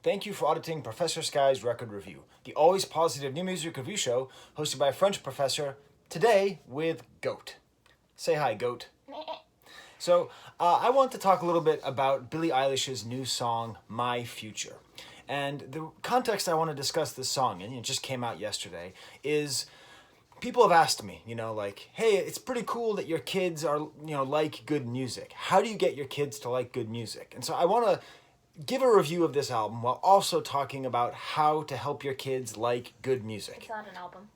Thank you for auditing Professor Skye's Record Review, the always positive new music review show hosted by a French professor, today with Goat. Say hi, Goat. So, I want to talk a little bit about Billie Eilish's new song, My Future. And the context I want to discuss this song in, it just came out yesterday, is people have asked me, hey, it's pretty cool that your kids are, like good music. How do you get your kids to like good music? And so I want to give a review of this album while also talking about how to help your kids like good music. It's not an album.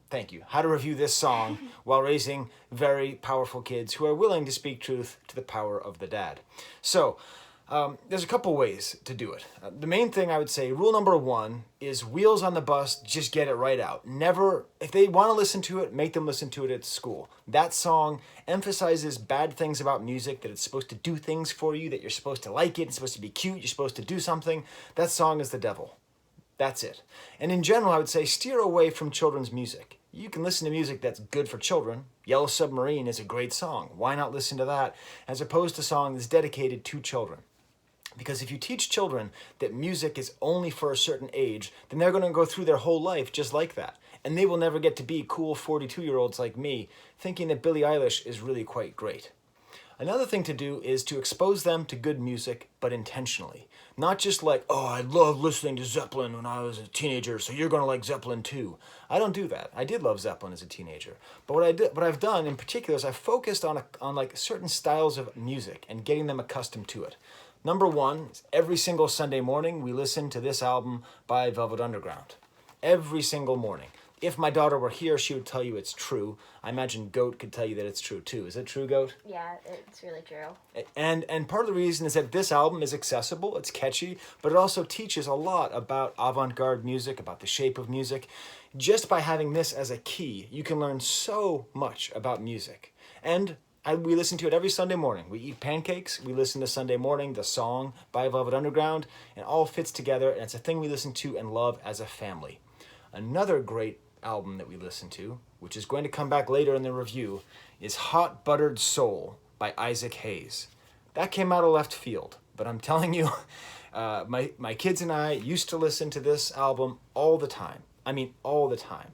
Thank you. How to review this song while raising very powerful kids who are willing to speak truth to the power of the dad. So, there's a couple ways to do it. The main thing I would say, rule number one, is wheels on the bus, just get it right out. Never, if they want to listen to it, make them listen to it at school. That song emphasizes bad things about music, that it's supposed to do things for you, that you're supposed to like it, it's supposed to be cute, you're supposed to do something. That song is the devil. That's it. And in general, I would say steer away from children's music. You can listen to music that's good for children. Yellow Submarine is a great song. Why not listen to that as opposed to a song that's dedicated to children? Because if you teach children that music is only for a certain age, then they're going to go through their whole life just like that. And they will never get to be cool 42-year-olds like me thinking that Billie Eilish is really quite great. Another thing to do is to expose them to good music, but intentionally. Not just like, oh, I love listening to Zeppelin when I was a teenager, so you're going to like Zeppelin too. I don't do that. I did love Zeppelin as a teenager. But what I've done in particular is I've focused on like certain styles of music and getting them accustomed to it. Number one, every single Sunday morning, we listen to this album by Velvet Underground. Every single morning. If my daughter were here, she would tell you it's true. I imagine Goat could tell you that it's true too. Is it true, Goat? Yeah, it's really true. And part of the reason is that this album is accessible, it's catchy, but it also teaches a lot about avant-garde music, about the shape of music. Just by having this as a key, you can learn so much about music. And we listen to it every Sunday morning. We eat pancakes, we listen to Sunday Morning, the song by Velvet Underground, and it all fits together, and it's a thing we listen to and love as a family. Another great album that we listen to, which is going to come back later in the review, is Hot Buttered Soul by Isaac Hayes. That came out of left field, but I'm telling you, my kids and I used to listen to this album all the time. I mean, all the time.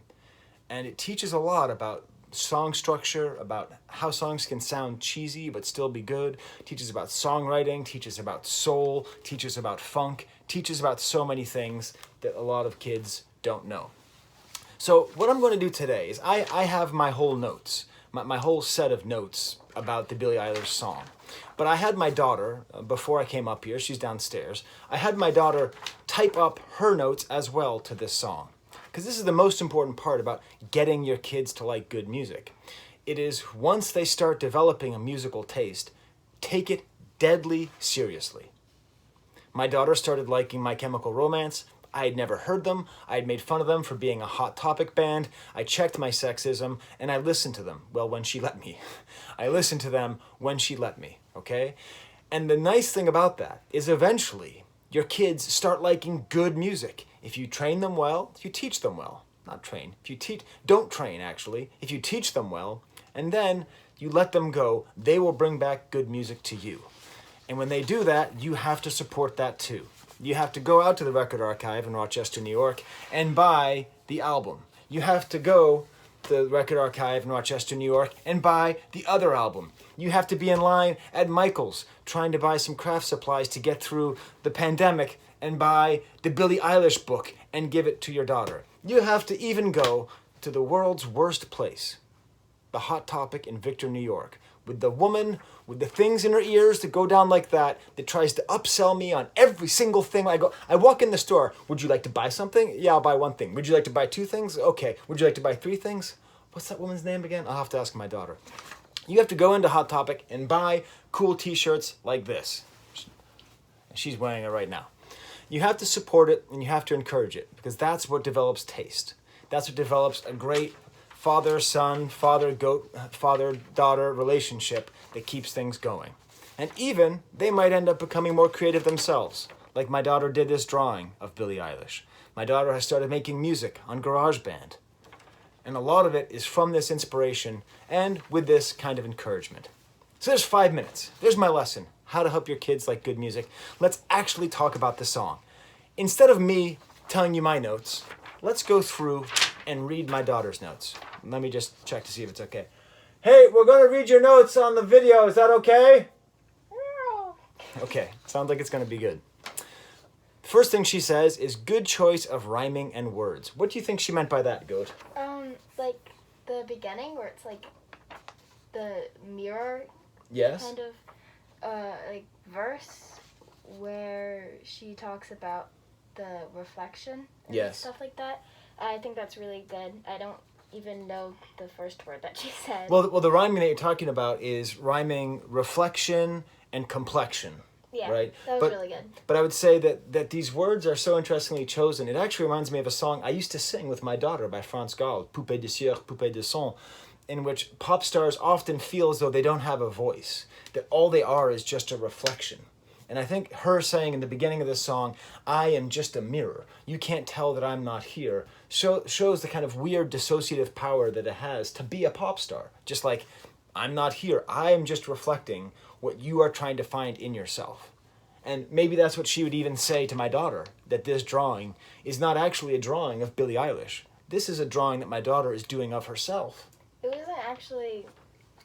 And it teaches a lot about song structure, about how songs can sound cheesy but still be good, teaches about songwriting, teaches about soul, teaches about funk, teaches about so many things that a lot of kids don't know. So what I'm going to do today is I have my whole notes, my whole set of notes about the Billie Eilish song. But I had my daughter, before I came up here, she's downstairs, I had my daughter type up her notes as well to this song. Because this is the most important part about getting your kids to like good music. It is once they start developing a musical taste, take it deadly seriously. My daughter started liking My Chemical Romance. I had never heard them. I had made fun of them for being a Hot Topic band. I checked my sexism, and I listened to them. Well, when she let me. I listened to them when she let me, okay? And the nice thing about that is eventually your kids start liking good music. If you train them well, if you teach them well. Not train. Don't train, actually. If you teach them well, and then you let them go, they will bring back good music to you. And when they do that, you have to support that too. You have to go out to the Record Archive in Rochester, New York, and buy the album. You have to go to the Record Archive in Rochester, New York, and buy the other album. You have to be in line at Michael's trying to buy some craft supplies to get through the pandemic and buy the Billie Eilish book and give it to your daughter. You have to even go to the world's worst place, the Hot Topic in Victor, New York, with the woman with the things in her ears that go down like that tries to upsell me on every single thing. I walk in the store. Would you like to buy something? Yeah, I'll buy one thing. Would you like to buy two things? Okay. Would you like to buy three things? What's that woman's name again? I'll have to ask my daughter. You have to go into Hot Topic and buy cool t-shirts like this. She's wearing it right now. You have to support it and you have to encourage it because that's what develops taste. That's what develops a great father-son, father-goat, father-daughter relationship that keeps things going. And even, they might end up becoming more creative themselves, like my daughter did this drawing of Billie Eilish. My daughter has started making music on GarageBand. And a lot of it is from this inspiration and with this kind of encouragement. So there's 5 minutes. There's my lesson, how to help your kids like good music. Let's actually talk about the song. instead of me telling you my notes, let's go through and read my daughter's notes. Let me just check to see if it's okay. Hey, we're going to read your notes on the video. Is that okay? Okay, sounds like it's going to be good. First thing she says is good choice of rhyming and words. What do you think she meant by that, Goat? Like the beginning where it's like the mirror Yes. kind of like verse where she talks about the reflection and Yes. stuff like that. I think that's really good. I don't even know the first word that she said. Well, the rhyming that you're talking about is rhyming reflection and complexion. Yeah, right? that was really good. But I would say that these words are so interestingly chosen. It actually reminds me of a song I used to sing with my daughter by Franz Gall, Poupée de cire, Poupée de son, in which pop stars often feel as though they don't have a voice, that all they are is just a reflection. And I think her saying in the beginning of this song, I am just a mirror, you can't tell that I'm not here, shows the kind of weird dissociative power that it has to be a pop star. Just like, I'm not here, I am just reflecting what you are trying to find in yourself. And maybe that's what she would even say to my daughter, that this drawing is not actually a drawing of Billie Eilish. This is a drawing that my daughter is doing of herself. It wasn't actually,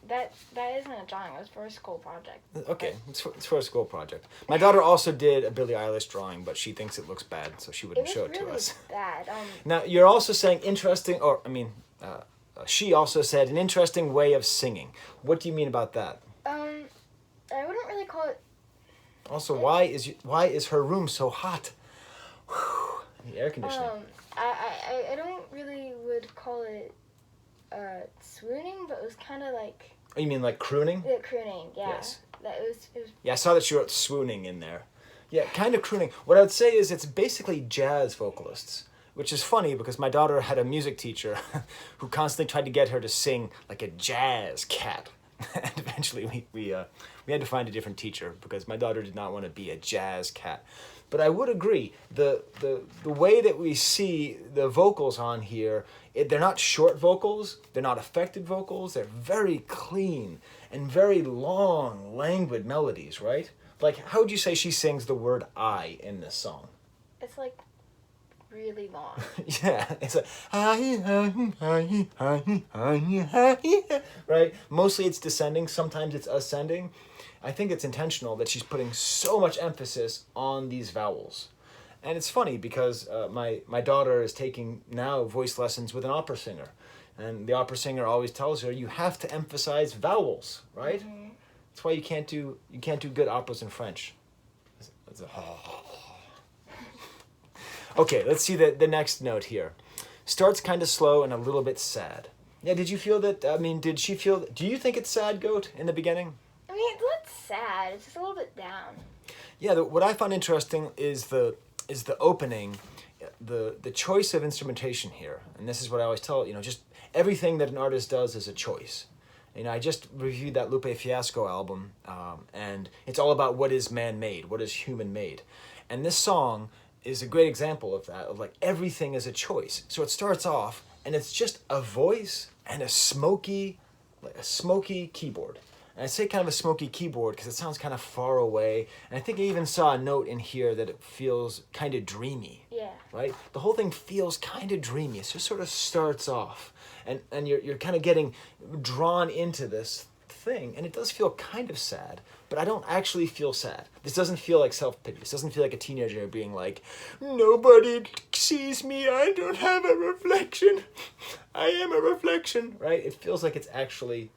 that isn't a drawing, it was for a school project. Okay, it's for a school project. My daughter also did a Billie Eilish drawing, but she thinks it looks bad, so she wouldn't show it to us. It was really bad. Now, you're also saying interesting, she also said an interesting way of singing. What do you mean about that? I wouldn't really call it. Also, why is her room so hot? Whew, the air conditioning. I don't really would call it swooning, but it was kind of like. Oh, you mean like crooning? Yeah, crooning. Yeah. Yes. That it was. Yeah, I saw that she wrote swooning in there. Yeah, kind of crooning. What I would say is it's basically jazz vocalists, which is funny because my daughter had a music teacher who constantly tried to get her to sing like a jazz cat. And eventually we had to find a different teacher because my daughter did not want to be a jazz cat. But I would agree, the way that we see the vocals on here, they're not short vocals, they're not affected vocals, they're very clean and very long, languid melodies, right? Like, how would you say she sings the word I in this song? It's like really long. Yeah, it's like right? Mostly it's descending, sometimes it's ascending. I think it's intentional that she's putting so much emphasis on these vowels. And it's funny because my daughter is taking now voice lessons with an opera singer. And the opera singer always tells her you have to emphasize vowels, right? Mm-hmm. That's why you can't do good operas in French. Okay, let's see the next note here. Starts kind of slow and a little bit sad. Yeah, did you feel that? I mean, did she feel? Do you think it's sad, Goat, in the beginning? I mean, it's not sad. It's just a little bit down. Yeah, what I found interesting is the opening, the choice of instrumentation here, and this is what I always tell just everything that an artist does is a choice. I just reviewed that Lupe Fiasco album, and it's all about what is man-made, what is human-made, and this song is a great example of that, of like everything is a choice. So it starts off and it's just a voice and a smoky keyboard. And I say kind of a smoky keyboard because it sounds kind of far away. And I think I even saw a note in here that it feels kind of dreamy. Yeah. Right? The whole thing feels kind of dreamy. It just sort of starts off. And you're kind of getting drawn into this thing. And it does feel kind of sad. But I don't actually feel sad. This doesn't feel like self-pity. This doesn't feel like a teenager being like, nobody sees me, I don't have a reflection. I am a reflection, right? It feels like it's actually,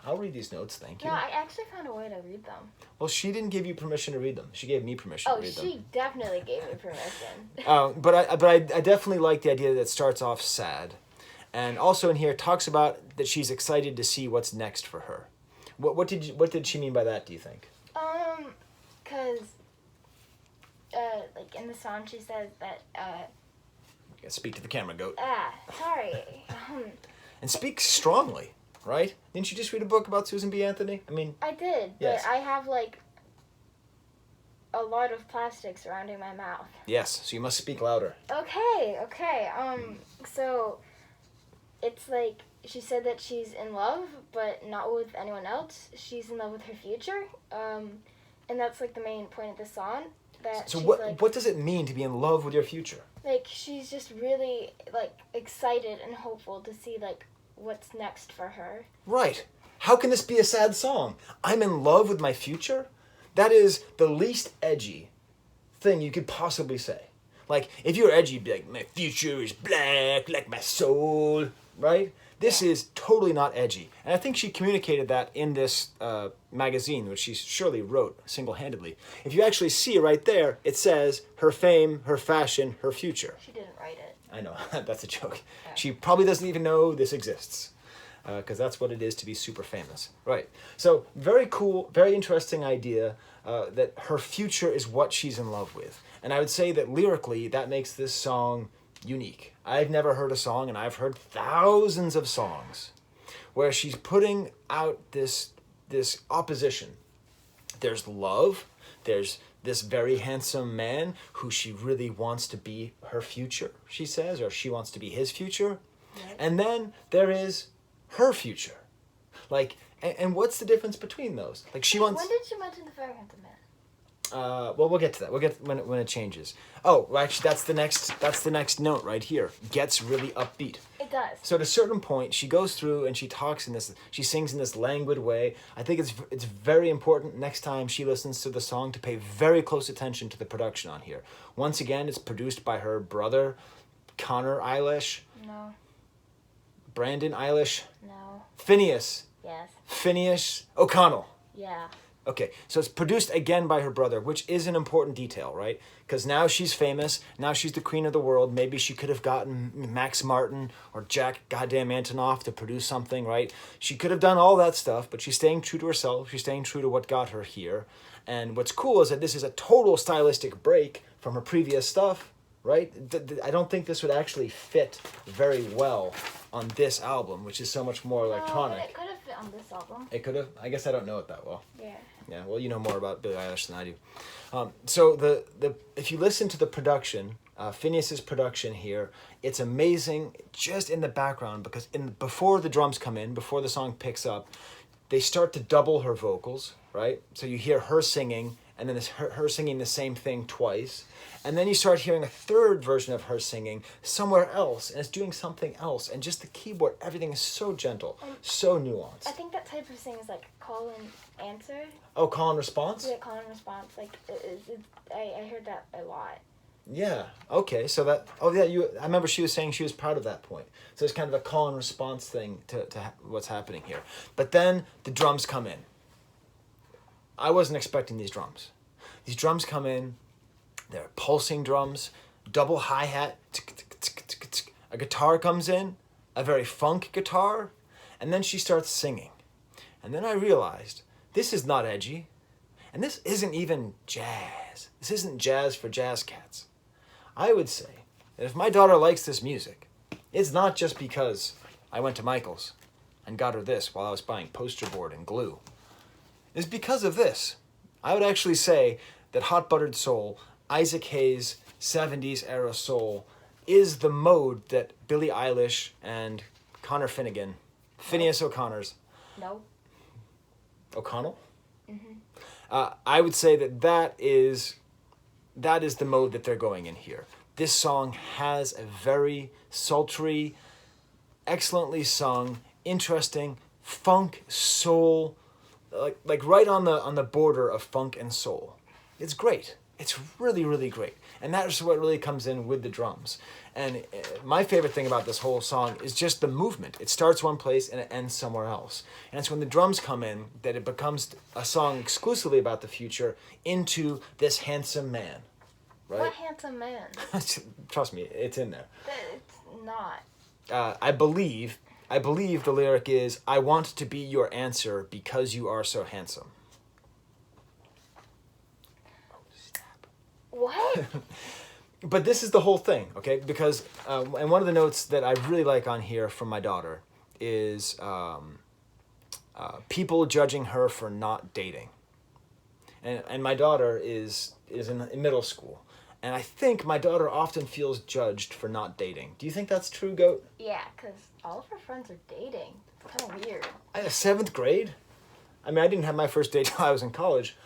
I'll read these notes, thank you. No, I actually found a way to read them. Well, she didn't give you permission to read them. She gave me permission to read them. Oh, she definitely gave me permission. But I definitely like the idea that it starts off sad. And also in here, it talks about that she's excited to see what's next for her. What did she mean by that, do you think? Cause, like in the song she says that, You gotta speak to the camera, Goat. Sorry. And speak strongly, right? Didn't you just read a book about Susan B. Anthony? I mean... I did, yes. But I have, like, a lot of plastic surrounding my mouth. Yes, so you must speak louder. Okay, so, it's like, she said that she's in love, but not with anyone else. She's in love with her future, and that's, like, the main point of the song. that So she's what does it mean to be in love with your future? like she's just really like excited and hopeful to see like what's next for her. Right. How can this be a sad song? I'm in love with my future? That is the least edgy thing you could possibly say. Like, if you're edgy, you'd be like, my future is black, like my soul, right? This is totally not edgy. And I think she communicated that in this magazine, which she surely wrote single-handedly. If you actually see right there, it says her fame, her fashion, her future. She didn't write it. I know, that's a joke. Yeah. She probably doesn't even know this exists. Because that's what it is to be super famous. Right. So, very cool, very interesting idea that her future is what she's in love with. And I would say that lyrically, that makes this song unique. I've never heard a song, and I've heard thousands of songs, where she's putting out this opposition. There's love. There's this very handsome man who she really wants to be her future, she says, or she wants to be his future. Right. And then there is her future. Like, and what's the difference between those? Like, she wants... When did she mention the very handsome man? Well, we'll get to that. We'll get when it changes. Oh, well, actually, that's the next note right here. Gets really upbeat. It does. So at a certain point, she goes through and she talks in this. She sings in this languid way. I think it's very important next time she listens to the song to pay very close attention to the production on here. Once again, it's produced by her brother, Connor Eilish. No. Brandon Eilish. No. Phineas. Yes. Phineas O'Connell. Yeah. Okay, so it's produced again by her brother, which is an important detail, right? Because now she's famous, now she's the queen of the world. Maybe she could have gotten Max Martin or Jack goddamn Antonoff to produce something, right? She could have done all that stuff, but she's staying true to herself. She's staying true to what got her here. And what's cool is that this is a total stylistic break from her previous stuff, right? I don't think this would actually fit very well on this album, which is so much more electronic. No, it could have fit on this album. It could have? I guess I don't know it that well. Yeah. Yeah, well, you know more about Billie Eilish than I do. So the if you listen to the production, Phineas's production here, it's amazing just in the background because before the drums come in, before the song picks up, they start to double her vocals, right? So you hear her singing and then her singing the same thing twice. And then you start hearing a third version of her singing somewhere else, and it's doing something else. And just the keyboard, everything is so gentle, so nuanced. I think that type of thing is like call and answer. Oh, call and response? Yeah, call and response. Like, I heard that a lot. Yeah. Okay. So that. Oh yeah. I remember she was saying she was proud of that point. So it's kind of a call and response thing to what's happening here. But then the drums come in. I wasn't expecting these drums. These drums come in. They're pulsing drums, double hi-hat. A guitar comes in, a very funk guitar, and then she starts singing. And then I realized this is not edgy, and this isn't even jazz. This isn't jazz for jazz cats. I would say that if my daughter likes this music, it's not just because I went to Michael's and got her this while I was buying poster board and glue. It's because of this. I would actually say that Hot Buttered Soul, Isaac Hayes' 70s era soul, is the mode that Billie Eilish and Connor Finnegan, Phineas O'Connor's... No. O'Connell? Mm-hmm. I would say that is the mode that they're going in here. This song has a very sultry, excellently sung, interesting funk soul, like right on the border of funk and soul. It's great. It's really, really great. And that's what really comes in with the drums. And my favorite thing about this whole song is just the movement. It starts one place and it ends somewhere else. And it's when the drums come in that it becomes a song exclusively about the future into this handsome man. Right? What handsome man? Trust me, it's in there. It's not. I believe the lyric is, I want to be your answer because you are so handsome. What? But this is the whole thing, okay? Because, and one of the notes that I really like on here from my daughter is people judging her for not dating. And my daughter is in middle school. And I think my daughter often feels judged for not dating. Do you think that's true, Goat? Yeah, because all of her friends are dating. It's kind of weird. 7th grade? I mean, I didn't have my first date till I was in college.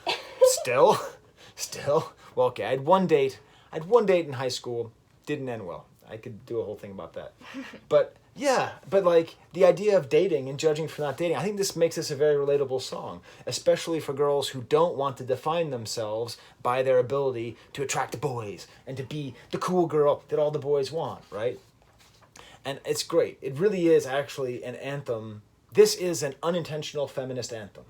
Still, Well, okay, I had one date in high school, didn't end well. I could do a whole thing about that. But yeah, but like the idea of dating and judging for not dating, I think this makes this a very relatable song, especially for girls who don't want to define themselves by their ability to attract boys and to be the cool girl that all the boys want, right? And it's great. It really is actually an anthem. This is an unintentional feminist anthem.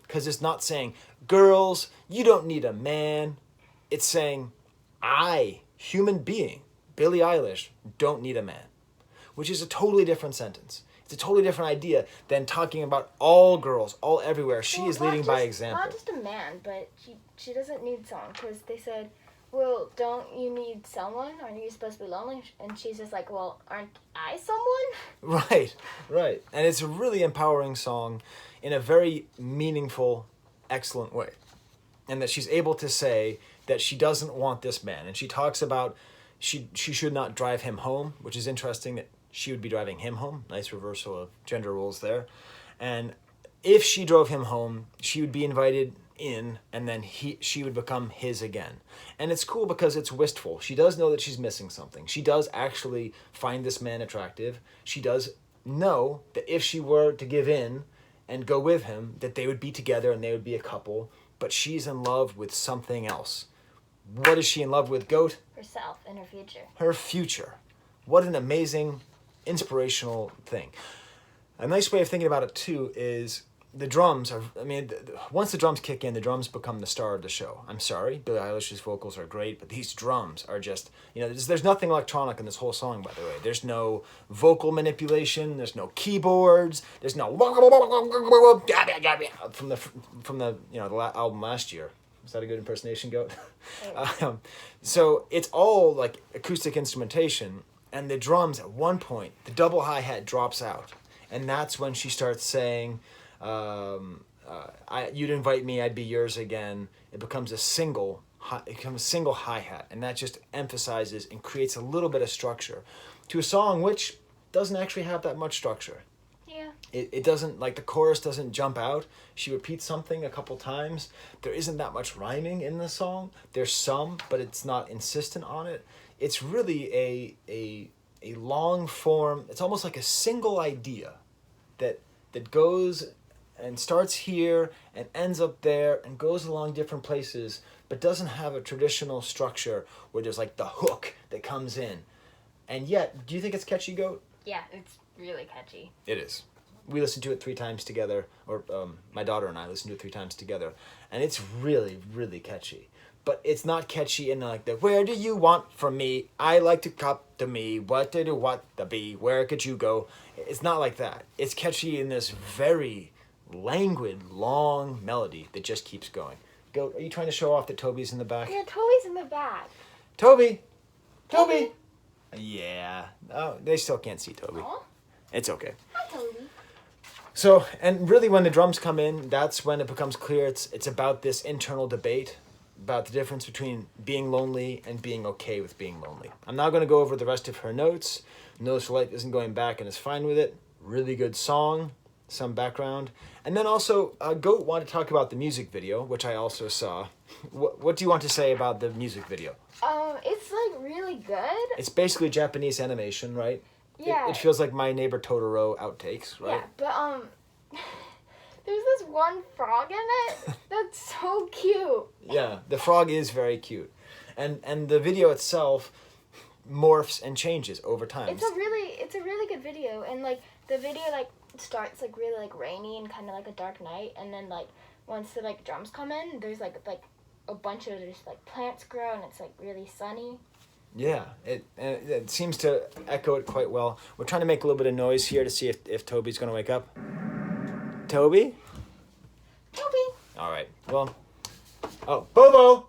Because it's not saying, girls, you don't need a man. It's saying, I, human being, Billie Eilish, don't need a man. Which is a totally different sentence. It's a totally different idea than talking about all girls, all everywhere. She is leading by example. Not just a man, but she doesn't need someone. Because they said, well, don't you need someone? Aren't you supposed to be lonely? And she's just like, well, aren't I someone? Right. And it's a really empowering song in a very meaningful, excellent way. And that she's able to say that she doesn't want this man. And she talks about she should not drive him home, which is interesting that she would be driving him home. Nice reversal of gender roles there. And if she drove him home, she would be invited in, and then she would become his again. And it's cool because it's wistful. She does know that she's missing something. She does actually find this man attractive. She does know that if she were to give in and go with him, that they would be together and they would be a couple. But she's in love with something else. What is she in love with, Goat? Herself and her future. Her future. What an amazing, inspirational thing. A nice way of thinking about it, too, is the drums are, once the drums kick in, the drums become the star of the show. I'm sorry, Billie Eilish's vocals are great, but these drums are just, there's nothing electronic in this whole song, by the way. There's no vocal manipulation, there's no keyboards, there's no from the album last year. Is that a good impersonation, Goat? So it's all like acoustic instrumentation, and the drums at one point, the double hi-hat drops out, and that's when she starts saying, you'd invite me, I'd be yours again. It becomes a single hi-hat, and that just emphasizes and creates a little bit of structure to a song which doesn't actually have that much structure. Yeah. It doesn't, like the chorus doesn't jump out. She repeats something a couple times. There isn't that much rhyming in the song. There's some, but it's not insistent on it. It's really a long form, it's almost like a single idea that goes and starts here and ends up there and goes along different places, but doesn't have a traditional structure where there's like the hook that comes in. And yet, do you think it's catchy, Goat? Yeah, it's really catchy. It is. We listened to it 3 times together, or my daughter and I listened to it 3 times together, and it's really, really catchy. But it's not catchy in like the, where do you want from me? I like to cop to me. What to do, what to be? Where could you go? It's not like that. It's catchy in this very languid, long melody that just keeps going. Goat, are you trying to show off that Toby's in the back? Yeah, Toby's in the back. Toby! Yeah. Oh, they still can't see Toby. Aww. It's okay. Hi, Toby. So, and really when the drums come in, that's when it becomes clear it's about this internal debate about the difference between being lonely and being okay with being lonely. I'm not going to go over the rest of her notes. Notice Light isn't going back and is fine with it. Really good song, some background. And then also, Goat wanted to talk about the music video, which I also saw. What do you want to say about the music video? It's like really good. It's basically Japanese animation, right? Yeah. It feels like My Neighbor Totoro outtakes, right? Yeah, but there's this one frog in it that's so cute. Yeah, the frog is very cute. And the video itself morphs and changes over time. It's a really good video, and like the video like starts like really like rainy and kind of like a dark night, and then like once the like drums come in, there's like a bunch of just like plants grow, and it's like really sunny. Yeah, it seems to echo it quite well. We're trying to make a little bit of noise here to see if Toby's going to wake up. Toby? Toby. All right. Well, oh, Bobo!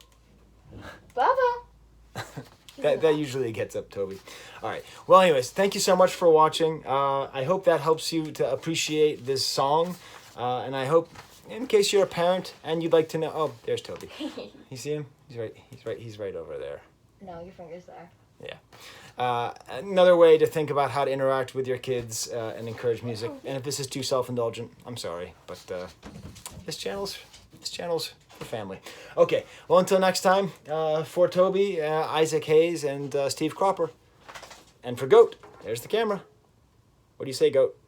Bobo. That usually gets up Toby. All right. Well, anyways, thank you so much for watching. I hope that helps you to appreciate this song. And I hope, in case you're a parent and you'd like to know... Oh, there's Toby. You see him? He's right over there. No, your finger's there. Yeah. Another way to think about how to interact with your kids and encourage music. And if this is too self-indulgent, I'm sorry. But this channel's the family. Okay, well, until next time, for Toby, Isaac Hayes, and Steve Cropper. And for Goat, there's the camera. What do you say, Goat?